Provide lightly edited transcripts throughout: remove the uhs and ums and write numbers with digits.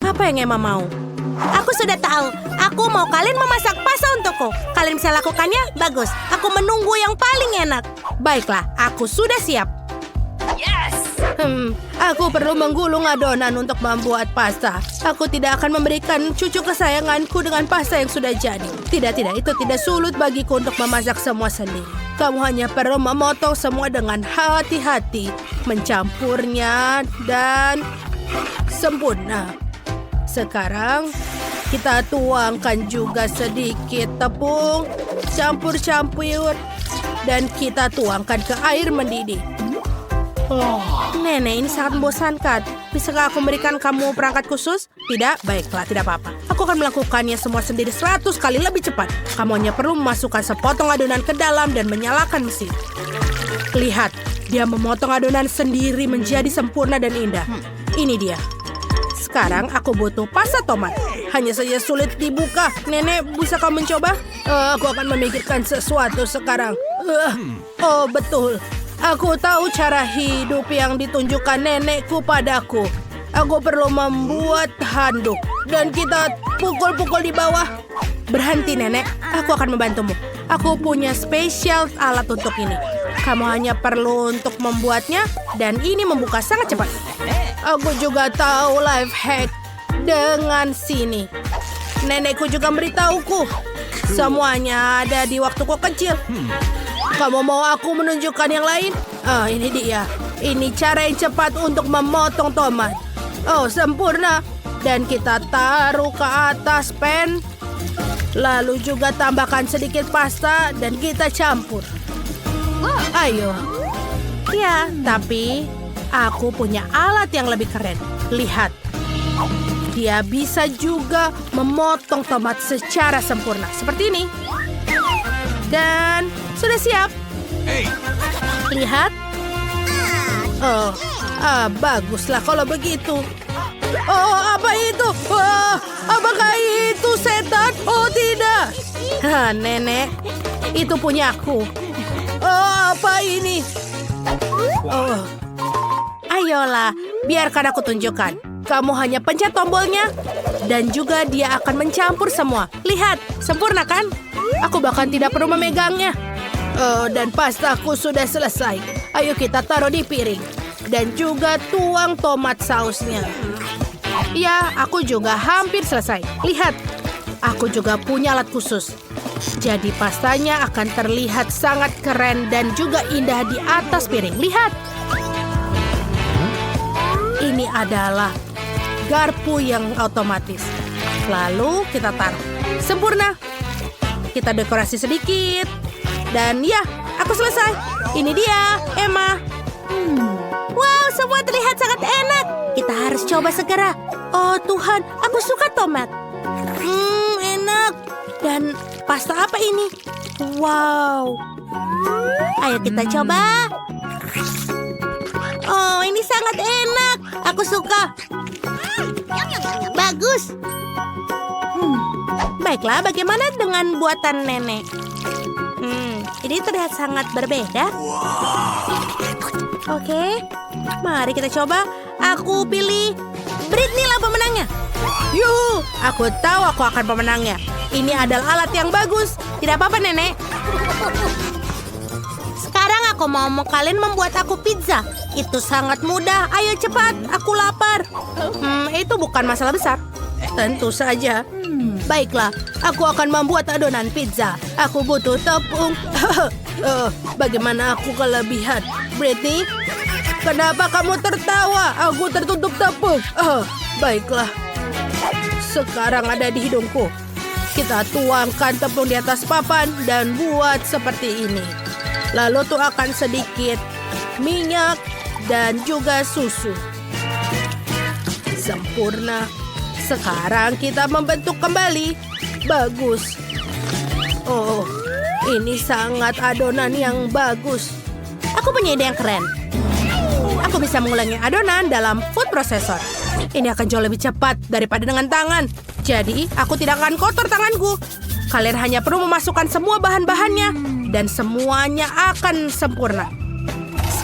Apa yang Emma mau? Aku sudah tahu. Aku mau kalian memasak pasta untukku. Kalian bisa lakukannya? Bagus. Aku menunggu yang paling enak. Baiklah, aku sudah siap. Aku perlu menggulung adonan untuk membuat pasta. Aku tidak akan memberikan cucu kesayanganku dengan pasta yang sudah jadi. Tidak, itu tidak sulit bagiku untuk memasak semua sendiri. Kamu hanya perlu memotong semua dengan hati-hati, mencampurnya, dan sempurna. Sekarang, kita tuangkan juga sedikit tepung, campur-campur, dan kita tuangkan ke air mendidih. Nenek, ini sangat membosankan. Bisakah aku memberikan kamu perangkat khusus? Tidak? Baiklah, tidak apa-apa. Aku akan melakukannya semua sendiri 100 kali lebih cepat. Kamu hanya perlu memasukkan sepotong adonan ke dalam dan menyalakan mesin. Lihat, dia memotong adonan sendiri menjadi sempurna dan indah. Ini dia. Sekarang aku butuh pasta tomat. Hanya saja sulit dibuka. Nenek, bisa kamu mencoba? Aku akan memikirkan sesuatu sekarang. Oh, betul. Aku tahu cara hidup yang ditunjukkan nenekku padaku. Aku perlu membuat handuk. Dan kita pukul-pukul di bawah. Berhenti, Nenek. Aku akan membantumu. Aku punya spesial alat untuk ini. Kamu hanya perlu untuk membuatnya. Dan ini membuka sangat cepat. Aku juga tahu life hack dengan sini. Nenekku juga memberitahuku. Semuanya ada di waktuku kecil. Kamu mau aku menunjukkan yang lain? Ini dia. Ini cara yang cepat untuk memotong tomat. Oh, sempurna. Dan kita taruh ke atas pan. Lalu juga tambahkan sedikit pasta dan kita campur. Ayo. Ya, tapi aku punya alat yang lebih keren. Lihat. Dia bisa juga memotong tomat secara sempurna. Seperti ini. Dan sudah siap. Lihat. Baguslah kalau begitu. Oh, apa itu? Apakah itu setan? Oh, tidak. Nenek, itu punyaku. Oh, apa ini? Oh, ayolah, biarkan aku tunjukkan. Kamu hanya pencet tombolnya, dan juga dia akan mencampur semua. Lihat, sempurna kan? Aku bahkan tidak perlu memegangnya. Dan pastaku sudah selesai. Ayo kita taruh di piring. Dan juga tuang tomat sausnya. Ya, aku juga hampir selesai. Lihat, aku juga punya alat khusus. Jadi pastanya akan terlihat sangat keren dan juga indah di atas piring. Lihat. Ini adalah garpu yang otomatis. Lalu kita taruh. Sempurna. Kita dekorasi sedikit. Dan ya, aku selesai. Ini dia, Emma. Wow, semua terlihat sangat enak. Kita harus coba segera. Oh Tuhan, aku suka tomat. Enak. Dan pasta apa ini? Wow. Ayo kita coba. Oh, ini sangat enak. Aku suka. Bagus. Baiklah, bagaimana dengan buatan nenek? Ini terlihat sangat berbeda. Oke, mari kita coba. Aku pilih Britney lah pemenangnya. Yuhu, aku tahu aku akan pemenangnya. Ini adalah alat yang bagus. Tidak apa-apa, Nenek. Sekarang aku mau kalian membuat aku pizza. Itu sangat mudah. Ayo cepat, aku lapar. Itu bukan masalah besar. Tentu saja. Baiklah, aku akan membuat adonan pizza. Aku butuh tepung. Bagaimana aku kelebihan? Britney, kenapa kamu tertawa? Aku tertutup tepung. Baiklah. Sekarang ada di hidungku. Kita tuangkan tepung di atas papan dan buat seperti ini. Lalu tuangkan sedikit minyak dan juga susu. Sempurna. Sekarang kita membentuk kembali. Bagus. Oh, ini sangat adonan yang bagus. Aku punya ide yang keren. Aku bisa mengulangi adonan dalam food processor. Ini akan jauh lebih cepat daripada dengan tangan. Jadi, aku tidak akan kotor tanganku. Kalian hanya perlu memasukkan semua bahan-bahannya. Dan semuanya akan sempurna.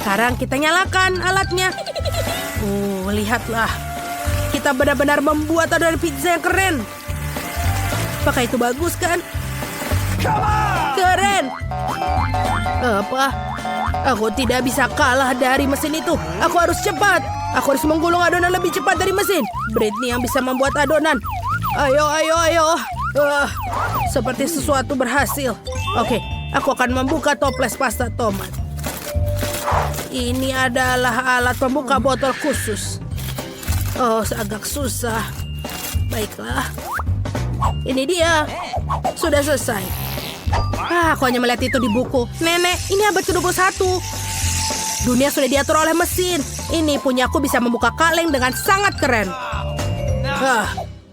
Sekarang kita nyalakan alatnya. Lihatlah. Kita kita benar-benar membuat adonan pizza yang keren. Apakah itu bagus kan? Keren! Apa? Aku tidak bisa kalah dari mesin itu. Aku harus cepat. Aku harus menggulung adonan lebih cepat dari mesin. Britney yang bisa membuat adonan. Ayo, ayo, ayo. Seperti sesuatu berhasil. Oke, aku akan membuka toples pasta tomat. Ini adalah alat pembuka botol khusus. Oh, agak susah. Baiklah. Ini dia. Sudah selesai. Aku hanya melihat itu di buku. Nenek, ini abad ke-21. Dunia sudah diatur oleh mesin. Ini punyaku bisa membuka kaleng dengan sangat keren.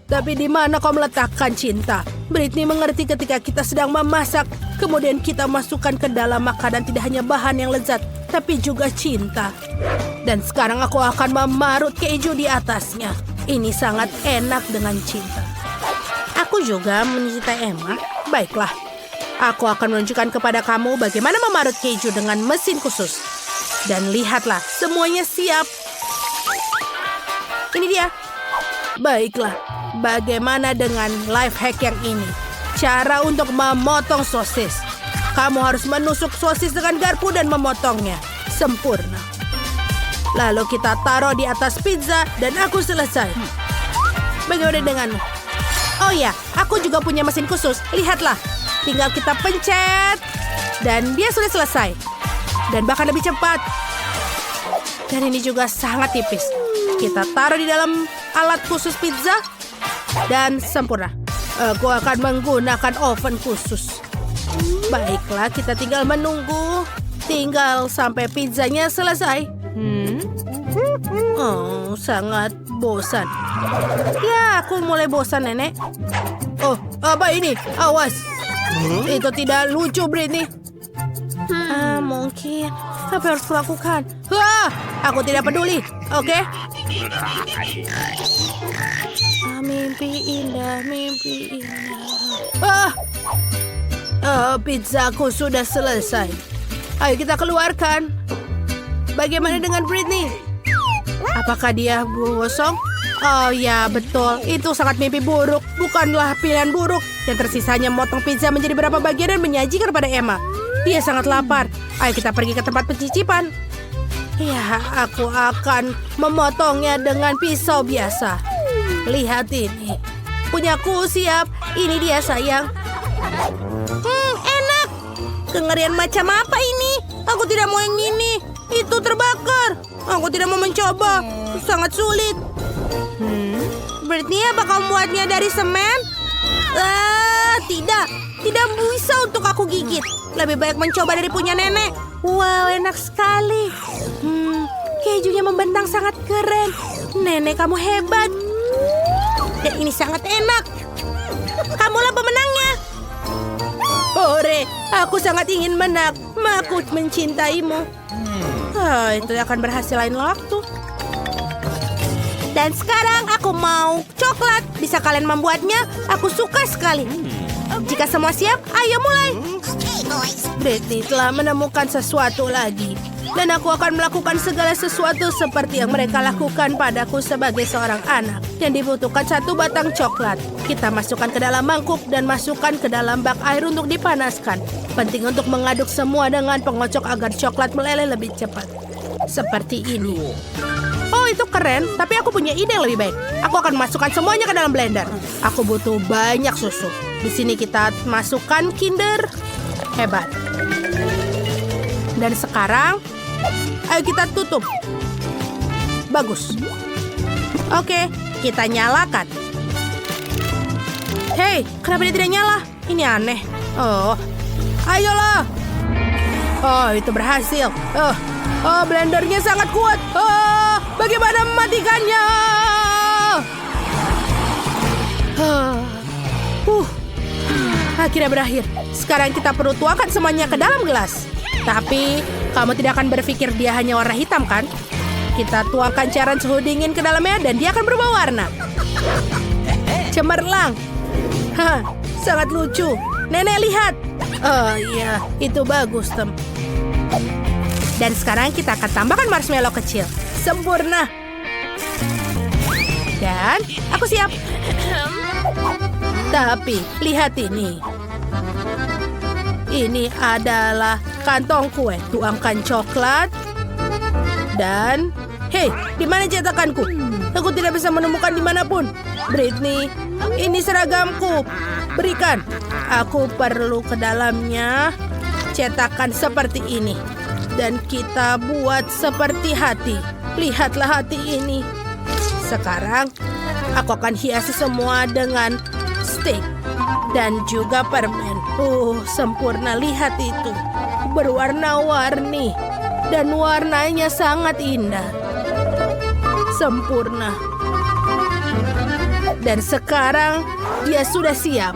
Tapi di mana kau meletakkan cinta? Britney mengerti ketika kita sedang memasak. Kemudian kita masukkan ke dalam makanan tidak hanya bahan yang lezat, tapi juga cinta. Dan sekarang aku akan memarut keju di atasnya. Ini sangat enak dengan cinta. Aku juga mencintai Emma. Baiklah. Aku akan menunjukkan kepada kamu bagaimana memarut keju dengan mesin khusus. Dan lihatlah, semuanya siap. Ini dia. Baiklah, bagaimana dengan life hack yang ini? Cara untuk memotong sosis. Kamu harus menusuk sosis dengan garpu dan memotongnya. Sempurna. Lalu kita taruh di atas pizza dan aku selesai. Bagaimana denganmu? Oh ya, aku juga punya mesin khusus. Lihatlah. Tinggal kita pencet. Dan dia sudah selesai. Dan bahkan lebih cepat. Dan ini juga sangat tipis. Kita taruh di dalam alat khusus pizza. Dan sempurna. Aku akan menggunakan oven khusus. Baiklah, kita tinggal menunggu. Tinggal sampai pizzanya selesai. Oh, sangat bosan. Ya, aku mulai bosan, Nenek. Oh, apa ini? Awas. Itu tidak lucu, Britney. Mungkin. Apa yang harus kulakukan? Aku tidak peduli. Oke? Mimpi indah, mimpi indah. Pizzaku sudah selesai. Ayo kita keluarkan. Bagaimana dengan Britney? Apakah dia gosong? Oh ya, betul. Itu sangat mimpi buruk. Bukanlah pilihan buruk. Yang tersisanya memotong pizza menjadi beberapa bagian dan menyajikan kepada Emma. Dia sangat lapar. Ayo kita pergi ke tempat pencicipan. Ya, aku akan memotongnya dengan pisau biasa. Lihat ini. Punyaku siap. Ini dia, sayang. Enak. Kengerian macam apa ini? Aku tidak mau yang ini. Itu terbakar. Aku tidak mau mencoba. Sangat sulit. Britney, apa kamu buatnya dari semen? Tidak. Tidak bisa untuk aku gigit. Lebih baik mencoba dari punya nenek. Wow, enak sekali. Kejunya membentang sangat keren. Nenek, kamu hebat. Dan ini sangat enak. Kamulah pemenangnya. Hore, aku sangat ingin menang. Aku mencintaimu. Itu akan berhasil lain waktu. Dan sekarang aku mau coklat. Bisa kalian membuatnya? Aku suka sekali. Jika semua siap, ayo mulai. Britney telah menemukan sesuatu lagi. Dan aku akan melakukan segala sesuatu seperti yang mereka lakukan padaku sebagai seorang anak. Yang dibutuhkan satu batang coklat. Kita masukkan ke dalam mangkuk dan masukkan ke dalam bak air untuk dipanaskan. Penting untuk mengaduk semua dengan pengocok agar coklat meleleh lebih cepat. Seperti ini. Oh, itu keren. Tapi aku punya ide yang lebih baik. Aku akan masukkan semuanya ke dalam blender. Aku butuh banyak susu. Di sini kita masukkan Kinder. Hebat. Dan sekarang, ayo kita tutup. Bagus. Oke, kita nyalakan. Hei, kenapa dia tidak nyala? Ini aneh. Oh, ayolah. Oh, itu berhasil. Blendernya sangat kuat. Bagaimana mematikannya? Akhirnya berakhir. Sekarang kita perlu tuangkan semuanya ke dalam gelas. Tapi kamu tidak akan berpikir dia hanya warna hitam, kan? Kita tuangkan cairan suhu dingin ke dalamnya dan dia akan berubah warna. Cemerlang. Sangat lucu. Nenek, lihat. Oh iya, itu bagus, Tem. Dan sekarang kita akan tambahkan marshmallow kecil. Sempurna. Dan aku siap. Tapi lihat ini. Ini adalah kantong kue. Tuangkan coklat. Dan, hei, di mana cetakanku? Aku tidak bisa menemukan dimanapun. Britney, ini seragamku. Berikan. Aku perlu ke dalamnya. Cetakan seperti ini. Dan kita buat seperti hati. Lihatlah hati ini. Sekarang, aku akan hiasi semua dengan stick. Dan juga permen. Sempurna, lihat itu. Berwarna-warni. Dan warnanya sangat indah. Sempurna. Dan sekarang dia sudah siap.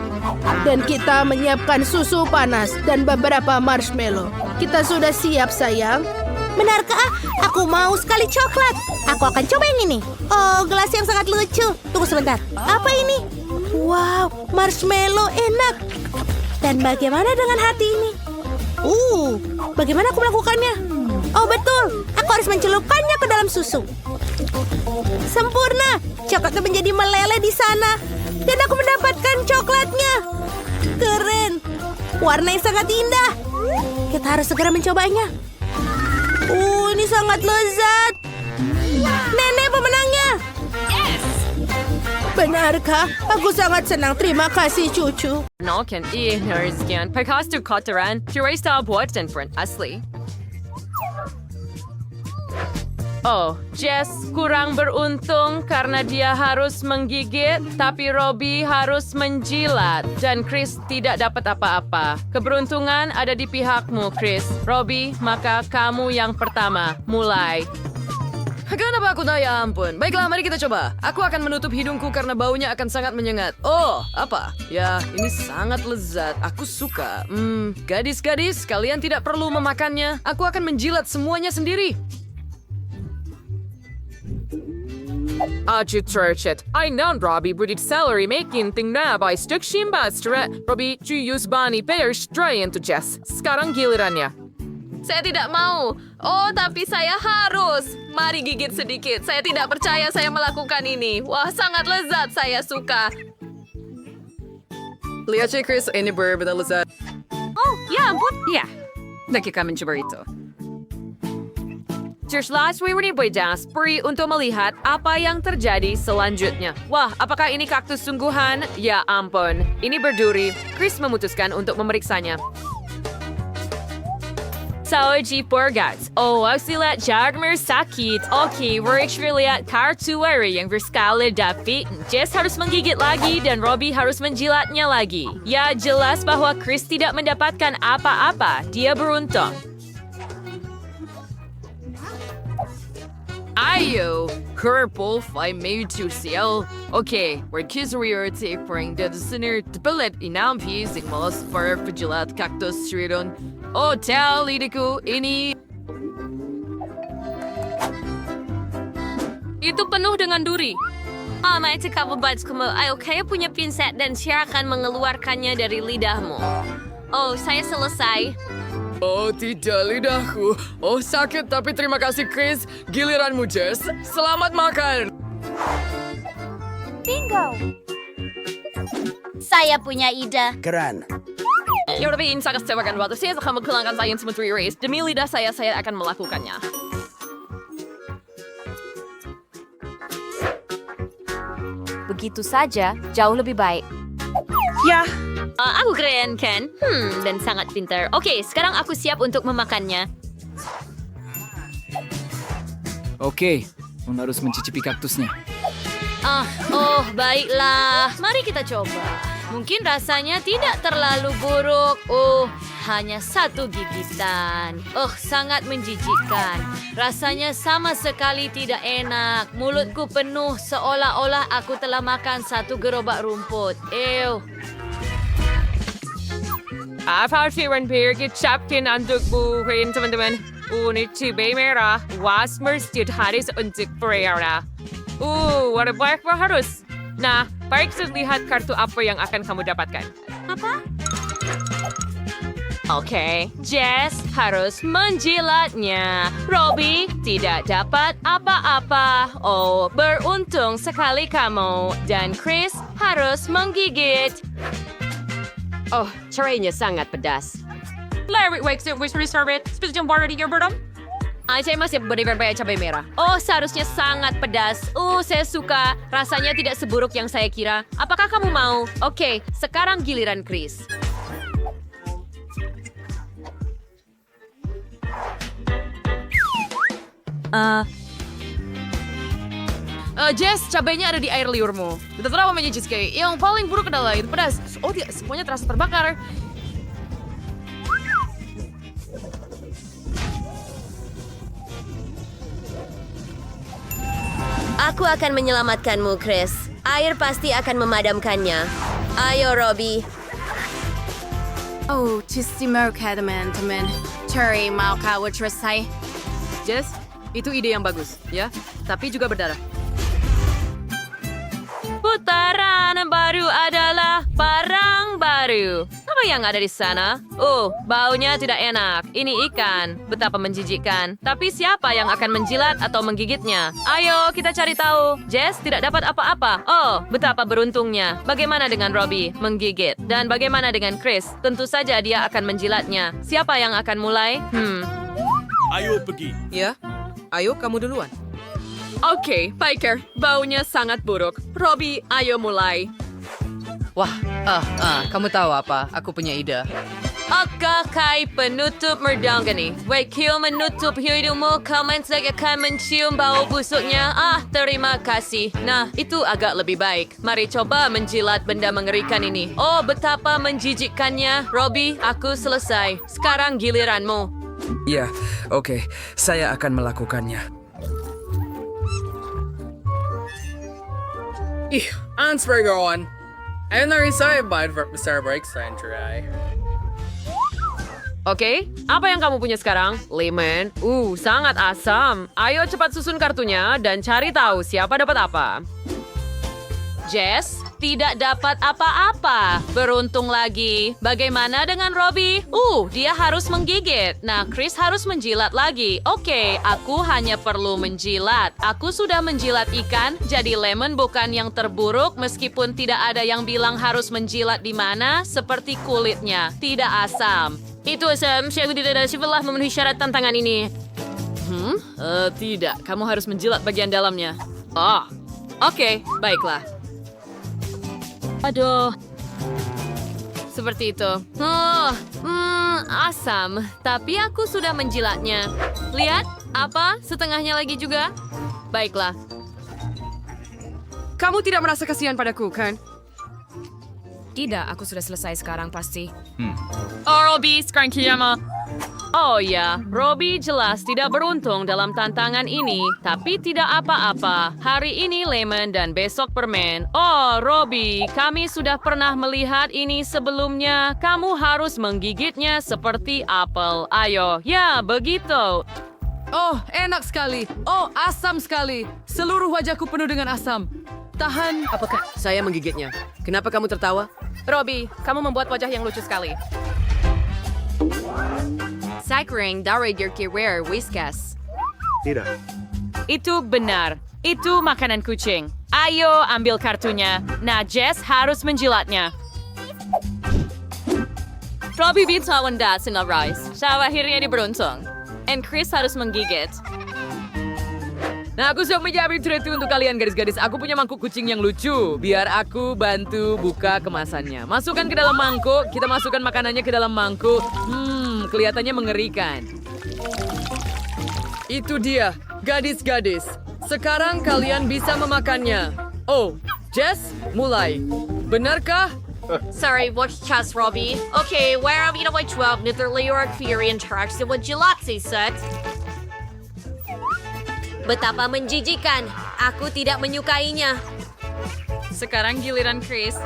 Dan kita menyiapkan susu panas dan beberapa marshmallow. Kita sudah siap, sayang. Benarkah? Aku mau sekali coklat. Aku akan coba yang ini. Oh, gelas yang sangat lucu. Tunggu sebentar. Apa ini? Wow, marshmallow enak. Dan bagaimana dengan hati ini? Bagaimana aku melakukannya? Oh, betul. Aku harus mencelupkannya ke dalam susu. Sempurna. Coklatnya menjadi meleleh di sana. Dan aku mendapatkan coklatnya. Keren. Warna yang sangat indah. Kita harus segera mencobanya. Ini sangat lezat. Nenek pemenangnya. Yes. Benarkah? Aku sangat senang. Terima kasih, cucu. Kan inerzian pagkastu kotoran, tiresta buatan front asli. Oh, Jess kurang beruntung karena dia harus menggigit, tapi Robbie harus menjilat. Dan Chris tidak dapat apa-apa. Keberuntungan ada di pihakmu, Chris. Robbie, maka kamu yang pertama. Mulai. Kenapa aku ya ampun? Baiklah, mari kita coba. Aku akan menutup hidungku karena baunya akan sangat menyengat. Oh, apa? Ya, ini sangat lezat. Aku suka. Gadis-gadis, kalian tidak perlu memakannya. Aku akan menjilat semuanya sendiri. Acu Churchet, I know Robbie British salary making thing na by stuk shimbastra. Robbie, cuyus bani payers try into Jess. Sekarang gilirannya. Saya tidak mau. Oh, tapi saya harus. Mari gigit sedikit. Saya tidak percaya saya melakukan ini. Wah, sangat lezat. Saya suka. Lihat sih, Chris. Ini benar-benar lezat. Oh, ya ampun. Ya. Nakika mencoba itu. Cheers last we were boy Jasperi untuk melihat apa yang terjadi selanjutnya. Wah, apakah ini kaktus sungguhan? Ya ampun. Ini berduri. Chris memutuskan untuk memeriksanya. Sao G4 guys. Oh, aku lihat Jagmer sakit. Oke, Rich lihat kartu wari yang berskala tapi Jess harus menggigit lagi dan Robbie harus menjilatnya lagi. Ya, jelas bahwa Chris tidak mendapatkan apa-apa. Dia beruntung. Ayo, purple five made to sell. Okay, we're kisrier tapering the sinner to bullet inam piece in most for vigilant cactus stridon. Oh, tell lidiku ini. Itu penuh dengan duri. Itu kamu kamu. Ayo, kayak punya pinset dan saya akan mengeluarkannya dari lidahmu. Oh, saya selesai. Oh, tidak lidahku. Oh, sakit tapi terima kasih, Chris. Giliranmu, Jess. Selamat makan. Bingo. Saya punya ide. Keren. Ya udah, ini sangat sewakan waktu. Saya akan menghilangkan science menteri race. Demi lidah saya akan melakukannya. Begitu saja, jauh lebih baik. Ya. Aku keren, kan? Dan sangat pintar. Oke, sekarang aku siap untuk memakannya. Oke, harus mencicipi kaktusnya. Baiklah. Mari kita coba. Mungkin rasanya tidak terlalu buruk. Hanya satu gigitan. Sangat menjijikkan. Rasanya sama sekali tidak enak. Mulutku penuh seolah-olah aku telah makan satu gerobak rumput. Afalfiran Birgit Chapkin untuk buhin teman-teman. Unit cibai merah. Wasmers haris untuk Pereira. What a black harus. Nah, baik lihat kartu apa yang akan kamu dapatkan. Apa? Oke, Jess harus menjilatnya. Robbie tidak dapat apa-apa. Oh, beruntung sekali kamu. Dan Chris harus menggigit. Oh, carainya sangat pedas. Larry wakes up with reserve. Spesial bar di gerberdom. Saya masih berbeda cabai merah. Oh, seharusnya sangat pedas. Saya suka. Rasanya tidak seburuk yang saya kira. Apakah kamu mau? Oke, sekarang giliran Chris. Jess, cabainya ada di air liurmu. Terserah namanya cheesecake. Yang paling buruk adalah itu pedas. Oh tidak, semuanya terasa terbakar. Aku akan menyelamatkanmu, Chris. Air pasti akan memadamkannya. Ayo, Robbie. Oh, istimewa teman-teman. Cherry, mau kau selesai? Jess, itu ide yang bagus, ya. Tapi juga berdarah. Putaran baru adalah barang baru. Apa yang ada di sana? Baunya tidak enak. Ini ikan. Betapa menjijikkan. Tapi siapa yang akan menjilat atau menggigitnya? Ayo, kita cari tahu. Jess tidak dapat apa-apa. Oh, betapa beruntungnya. Bagaimana dengan Robbie? Menggigit. Dan bagaimana dengan Chris? Tentu saja dia akan menjilatnya. Siapa yang akan mulai? Ayo pergi. Ya, ayo kamu duluan. Oke, Piker. Baunya sangat buruk. Robbie, ayo mulai. Wah, kamu tahu apa? Aku punya ide. Kai penutup merdangani. Wakil menutup hidungmu, kamu akan mencium bau busuknya. Terima kasih. Nah, itu agak lebih baik. Mari coba menjilat benda mengerikan ini. Oh, betapa menjijikkannya. Robbie, aku selesai. Sekarang giliranmu. Ya, oke. Saya akan melakukannya. Ansvergon. Ayun na rin sa ibad for Mr. Breaks Century. Oke, apa yang kamu punya sekarang? Lemon. Sangat asam. Ayo cepat susun kartunya dan cari tahu siapa dapat apa. Jess tidak dapat apa-apa. Beruntung lagi. Bagaimana dengan Robbie? Dia harus menggigit. Nah, Chris harus menjilat lagi. Oke, aku hanya perlu menjilat. Aku sudah menjilat ikan, jadi lemon bukan yang terburuk meskipun tidak ada yang bilang harus menjilat di mana, seperti kulitnya. Tidak asam. Itu asam, saya tidak ada sebelah memenuhi syarat tantangan ini. Tidak, kamu harus menjilat bagian dalamnya. Oke, baiklah. Aduh. Seperti itu. Asam. Tapi aku sudah menjilatnya. Lihat, apa? Setengahnya lagi juga. Baiklah. Kamu tidak merasa kasihan padaku, kan? Tidak, aku sudah selesai sekarang pasti. Robbie, sekarang Kiyama. Oh ya, Robbie jelas tidak beruntung dalam tantangan ini, tapi tidak apa-apa. Hari ini lemon dan besok permen. Oh, Robbie, kami sudah pernah melihat ini sebelumnya. Kamu harus menggigitnya seperti apel. Ayo, ya begitu. Oh, enak sekali. Oh, asam sekali. Seluruh wajahku penuh dengan asam. Tahan. Apakah saya menggigitnya? Kenapa kamu tertawa? Robbie, kamu membuat wajah yang lucu sekali. Cycling dari Dirkiwer Whiskas. Tidak. Itu benar. Itu makanan kucing. Ayo ambil kartunya. Nah, Jess harus menjilatnya. Robbie bisa wendas dengan Rice. Saya akhirnya diberuntung. And Chris harus menggigit. Nah, aku sudah menyiapkan treat untuk kalian gadis-gadis. Aku punya mangkuk kucing yang lucu. Biar aku bantu buka kemasannya. Masukkan ke dalam mangkuk. Kita masukkan makanannya ke dalam mangkuk. Kelihatannya mengerikan. Itu dia, gadis-gadis. Sekarang kalian bisa memakannya. Oh, Jess, mulai. Benarkah? Sorry, what's just Robbie? Okay, where have you know which one? Literally your theory interaction with Gelati set. Betapa menjijikan. Aku tidak menyukainya. Sekarang giliran Chris.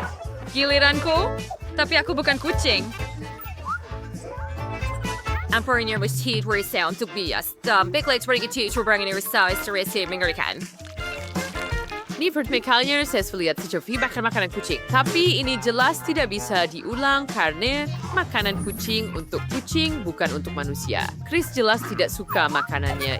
Giliranku? Tapi aku bukan kucing. Emperornya mesti berusaha untuk bias. Dan Big Legs pergi ke teacher berangin usaha istri mengerikan. Ini pertama kalinya saya lihat teacher V makan makanan kucing. Tapi ini jelas tidak bisa diulang karena makanan kucing untuk kucing bukan untuk manusia. Chris jelas tidak suka makanannya.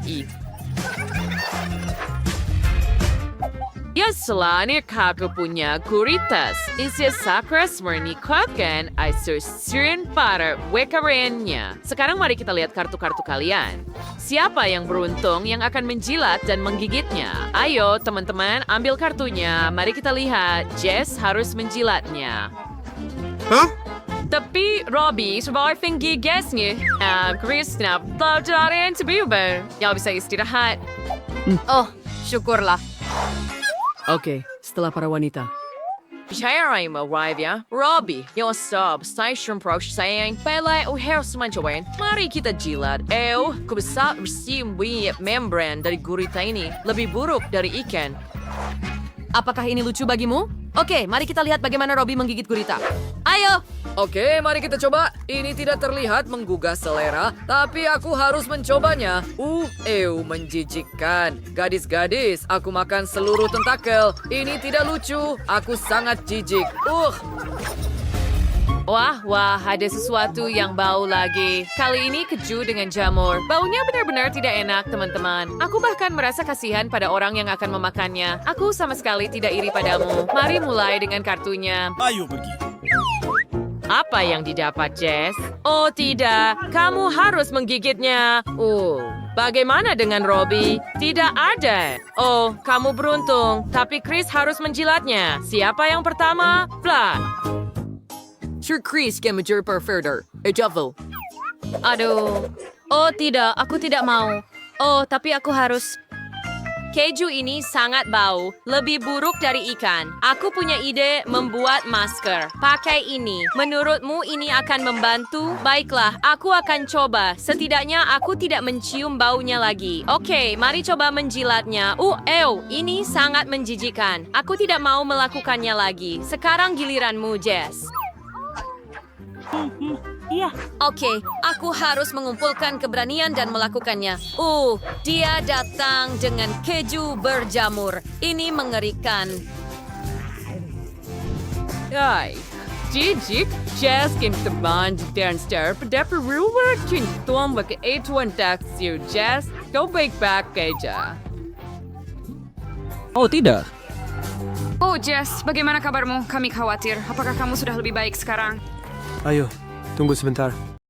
Ya selain aku punya guritas, isi sakra semurni kuakan aisursirin para wekarennya. Sekarang mari kita lihat kartu-kartu kalian. Siapa yang beruntung yang akan menjilat dan menggigitnya? Ayo teman-teman ambil kartunya. Mari kita lihat. Jess harus menjilatnya. Hah? Tapi Robbie sebagai penggigisnya. Chris kenapa jalan sebiuber? Ya bisa istirahat. Oh, syukurlah. Oke, setelah para wanita. Saya Raima ya. Robbie, yung stop, station approach sayang, pala harus mencobain. Mari kita jilat. Kubisa bersim membran dari gurita ini lebih buruk dari ikan. Apakah ini lucu bagimu? Oke, mari kita lihat bagaimana Robbie menggigit gurita. Ayo! Oke, mari kita coba. Ini tidak terlihat menggugah selera, tapi aku harus mencobanya. Menjijikkan. Gadis-gadis, aku makan seluruh tentakel. Ini tidak lucu. Aku sangat jijik. Wah, ada sesuatu yang bau lagi. Kali ini keju dengan jamur. Baunya benar-benar tidak enak, teman-teman. Aku bahkan merasa kasihan pada orang yang akan memakannya. Aku sama sekali tidak iri padamu. Mari mulai dengan kartunya. Ayo pergi. Apa yang didapat, Jess? Oh tidak, kamu harus menggigitnya. Bagaimana dengan Robbie? Tidak ada. Oh, kamu beruntung. Tapi Chris harus menjilatnya. Siapa yang pertama? Blah. Sir Chris can major per further. Javo. Aduh. Oh tidak, aku tidak mau. Oh, tapi aku harus. Keju ini sangat bau, lebih buruk dari ikan. Aku punya ide membuat masker. Pakai ini. Menurutmu ini akan membantu? Baiklah, aku akan coba. Setidaknya aku tidak mencium baunya lagi. Oke, mari coba menjilatnya. Ini sangat menjijikan. Aku tidak mau melakukannya lagi. Sekarang giliranmu, Jess. Oke, aku harus mengumpulkan keberanian dan melakukannya. Dia datang dengan keju berjamur. Ini mengerikan. Jijik, Jess kan teman dan star pada perubahan cintuan bagi etuan taksir Jess. Kau baik-baik aja. Oh tidak. Oh, Jess, bagaimana kabarmu? Kami khawatir. Apakah kamu sudah lebih baik sekarang? Ayo, tunggu sebentar.